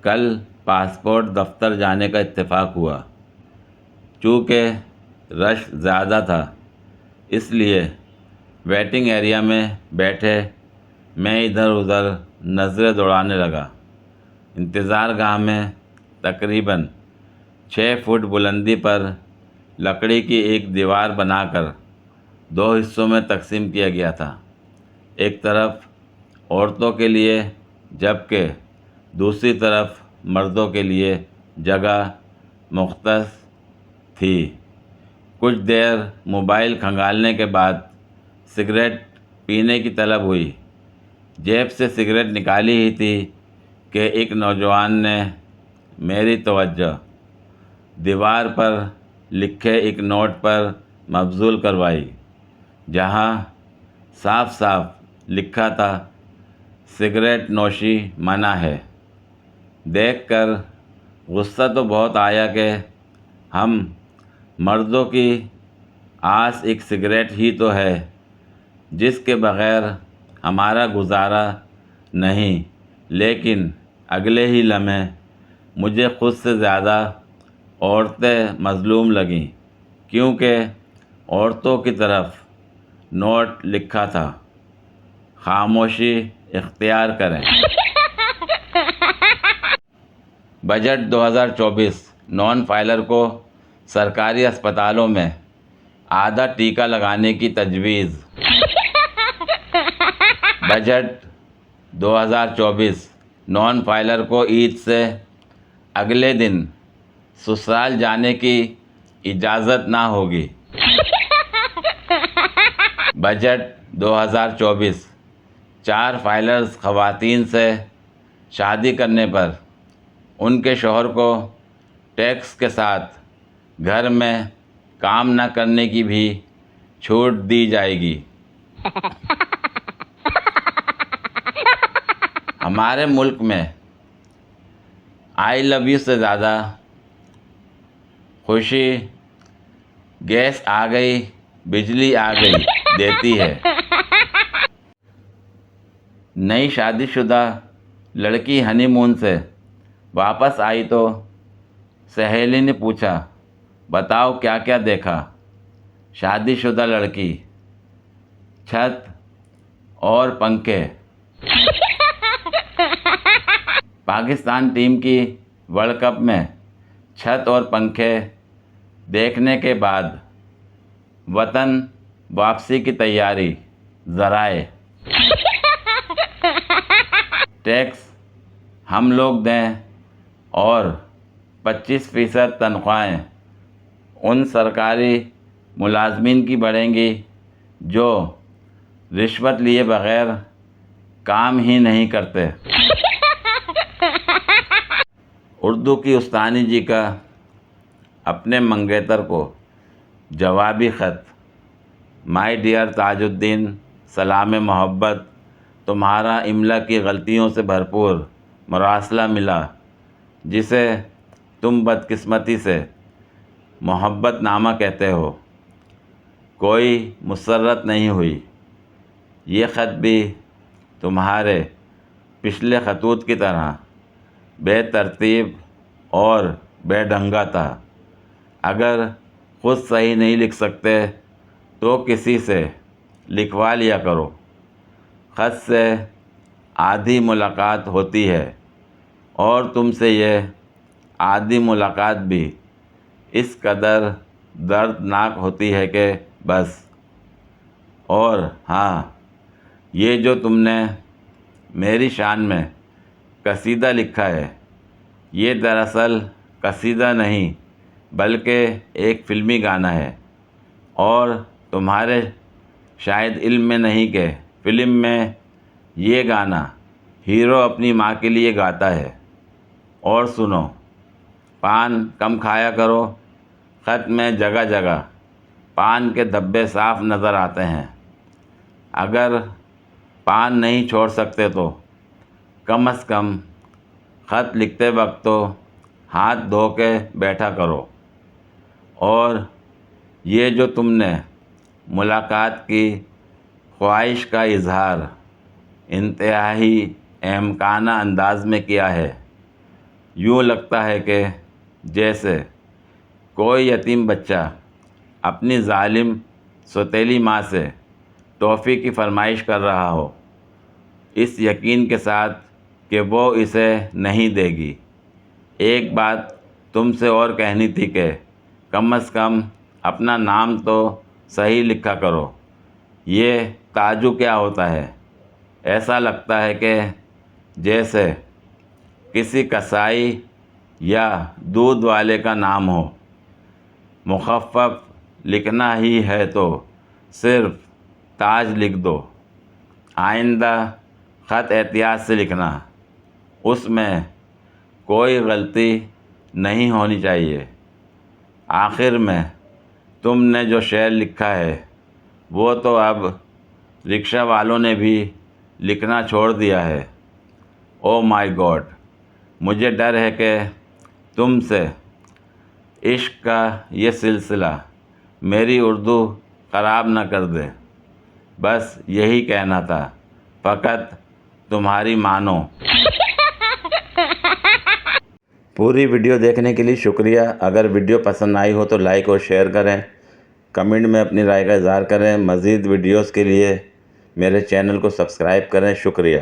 کل پاسپورٹ دفتر جانے کا اتفاق ہوا۔ چونکہ رش زیادہ تھا اس لیے ویٹنگ ایریا میں بیٹھے میں ادھر ادھر نظریں دوڑانے لگا۔ انتظار گاہ میں تقریباً 6 فٹ بلندی پر لکڑی کی ایک دیوار بنا کر 2 حصوں میں تقسیم کیا گیا تھا۔ ایک طرف عورتوں کے لیے جبکہ دوسری طرف مردوں کے لیے جگہ مختص تھی۔ کچھ دیر موبائل کھنگالنے کے بعد سگریٹ پینے کی طلب ہوئی۔ جیب سے سگریٹ نکالی ہی تھی کہ ایک نوجوان نے میری توجہ دیوار پر لکھے ایک نوٹ پر مبذول کروائی، جہاں صاف صاف لکھا تھا سگریٹ نوشی منع ہے۔ دیکھ کر غصہ تو بہت آیا کہ ہم مردوں کی آس ایک سگریٹ ہی تو ہے جس کے بغیر ہمارا گزارا نہیں، لیکن اگلے ہی لمحے مجھے خود سے زیادہ عورتیں مظلوم لگیں، کیونکہ عورتوں کی طرف نوٹ لکھا تھا خاموشی اختیار کریں۔ بجٹ 2024 نان فائلر کو سرکاری اسپتالوں میں آدھا ٹیکہ لگانے کی تجویز۔ بجٹ 2024 نان فائلر کو عید سے اگلے دن سسرال جانے کی اجازت نہ ہوگی۔ بجٹ 2024 4 فائلرز خواتین سے شادی کرنے پر ان کے شوہر کو ٹیکس کے ساتھ گھر میں کام نہ کرنے کی بھی چھوٹ دی جائے گی۔ ہمارے ملک میں آئی لو یو سے زیادہ خوشی گیس آ گئی بجلی آ گئی دیتی ہے۔ نئی شادی شدہ لڑکی ہنی مون سے واپس آئی تو سہیلی نے پوچھا، بتاؤ کیا کیا دیکھا؟ شادی شدہ لڑکی: چھت اور پنکھے۔ پاکستان ٹیم کی ورلڈ کپ میں چھت اور پنکھے دیکھنے کے بعد وطن واپسی کی تیاری۔ ذرائع: ٹیکس ہم لوگ دیں اور 25% تنخواہیں ان سرکاری ملازمین کی بڑھیں گی جو رشوت لیے بغیر کام ہی نہیں کرتے۔ اردو کی استانی جی کا اپنے منگیتر کو جوابی خط: مائی ڈیئر تاج الدین، سلام محبت، تمہارا املا کی غلطیوں سے بھرپور مراسلہ ملا جسے تم بدقسمتی سے محبت نامہ کہتے ہو، کوئی مسرت نہیں ہوئی۔ یہ خط بھی تمہارے پچھلے خطوط کی طرح بے ترتیب اور بے ڈھنگا تھا۔ اگر خود صحیح نہیں لکھ سکتے تو کسی سے لکھوا لیا کرو۔ خط سے آدھی ملاقات ہوتی ہے اور تم سے یہ آدھی ملاقات بھی اس قدر دردناک ہوتی ہے کہ بس۔ اور ہاں، یہ جو تم نے میری شان میں قصیدہ لکھا ہے، یہ دراصل قصیدہ نہیں بلکہ ایک فلمی گانا ہے، اور تمہارے شاید علم میں نہیں کہ فلم میں یہ گانا ہیرو اپنی ماں کے لیے گاتا ہے۔ اور سنو، پان کم کھایا کرو۔ خط میں جگہ جگہ پان کے دھبے صاف نظر آتے ہیں۔ اگر پان نہیں چھوڑ سکتے تو کم از کم خط لکھتے وقت تو ہاتھ دھو کے بیٹھا کرو۔ اور یہ جو تم نے ملاقات کی خواہش کا اظہار انتہائی احمقانہ انداز میں کیا ہے، یوں لگتا ہے کہ جیسے کوئی یتیم بچہ اپنی ظالم سوتیلی ماں سے ٹافی کی فرمائش کر رہا ہو، اس یقین کے ساتھ کہ وہ اسے نہیں دے گی۔ ایک بات تم سے اور کہنی تھی کہ کم از کم اپنا نام تو صحیح لکھا کرو۔ یہ تاجو کیا ہوتا ہے؟ ایسا لگتا ہے کہ جیسے کسی کسائی یا دودھ والے کا نام ہو۔ مخفف لکھنا ہی ہے تو صرف تاج لکھ دو۔ آئندہ خط احتیاط سے لکھنا، اس میں کوئی غلطی نہیں ہونی چاہیے۔ آخر میں تم نے جو شعر لکھا ہے وہ تو اب رکشہ والوں نے بھی لکھنا چھوڑ دیا ہے۔ او مائی گاڈ، مجھے ڈر ہے کہ تم سے عشق کا یہ سلسلہ میری اردو خراب نہ کر دے۔ بس یہی کہنا تھا، فقط تمہاری مانو۔ پوری ویڈیو دیکھنے کے لیے شکریہ۔ اگر ویڈیو پسند آئی ہو تو لائک اور شیئر کریں، کمنٹ میں اپنی رائے کا اظہار کریں۔ مزید ویڈیوز کے لیے میرے چینل کو سبسکرائب کریں۔ شکریہ۔